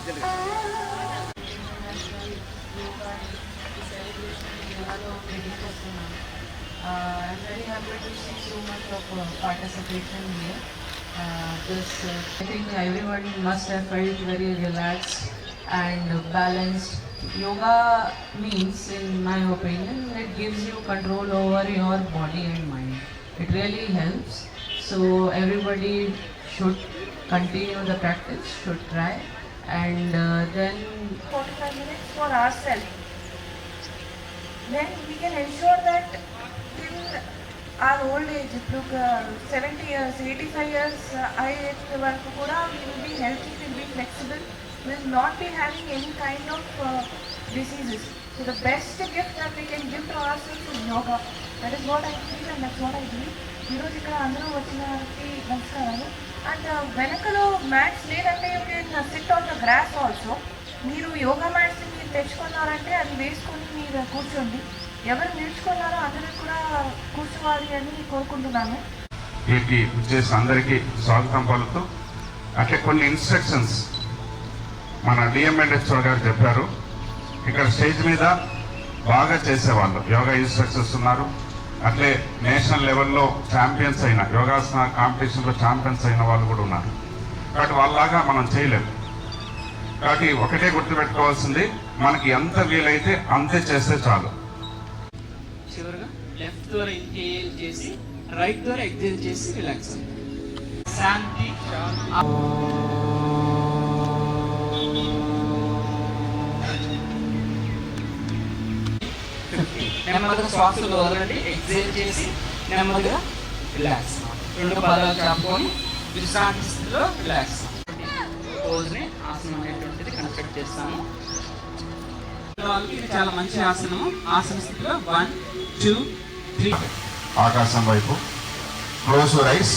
I'm very happy to see so much of participation here. I think everyone must have felt very relaxed and balanced. Yoga means, in my opinion, it gives you control over your body and mind. It really helps. So everybody should continue the practice, should try, and then 45 minutes for ourselves. Then we can ensure that till our old age, look, 70 years, 85 years, we will be healthy, we will be flexible, we will not be having any kind of diseases. So the best gift that we can give to ourselves is yoga. That is what I feel and that's what I believe. ఈరోజు ఇక్కడ అందరూ వచ్చిన వారికి నమస్కారాలు. And వెనకలో mats లేదంటే you can sit on the grass also. మీరు yoga mats మీరు తెచ్చుకున్నారంటే అది వేసుకొని మీరు కూర్చోండి. ఎవరు నేర్చుకున్నారో అందరూ కూడా కూర్చోవాలి అని కోరుకుంటున్నాను. వీటికి వచ్చేసి అందరికీ స్వాగతం పలుకుతూ అంటే కొన్ని ఇన్స్ట్రక్షన్స్ మన డిఎంఎన్హెచ్ఓ గారు చెప్పారు. ఇక్కడ స్టేజ్ మీద బాగా చేసేవాళ్ళు యోగా ఇన్స్ట్రక్టర్స్ ఉన్నారు. అట్లే నేషనల్ లెవెల్లో ఛాంపియన్స్ అయిన యోగాసన కాంపిటీషన్లో ఛాంపియన్స్ అయిన వాళ్ళు కూడా ఉన్నారు. కాబట్టి వాళ్ళలాగా మనం చేయలేము. కాబట్టి ఒకటే గుర్తుపెట్టుకోవాల్సింది, మనకి ఎంత వీలైతే అంతే చేస్తే చాలు. చివరిగా లెఫ్ట్ ద్వారా ఇన్హేల్ చేసి రైట్ ద్వారా ఎక్సేల్ చేసి రిలాక్స్. శాంతి నెమ్మదిగా శ్వాసలు వదలండి. ఎక్సేల్ చేసి నెమ్మదిగా రిలాక్స్. రెండు పాదాలు చాపుకొని విశ్రాంతి స్థితిలో రిలాక్స్. పోజ్ని ఆసనం అనేటువంటిది కన్స్ట్రక్ట్ చేస్తాము. ఇది చాలా మంచి ఆసనము. ఆసన స్థితిలో 1 2 3 ఆకాశం వైపు క్లోజ్ యువర్ ఐస్.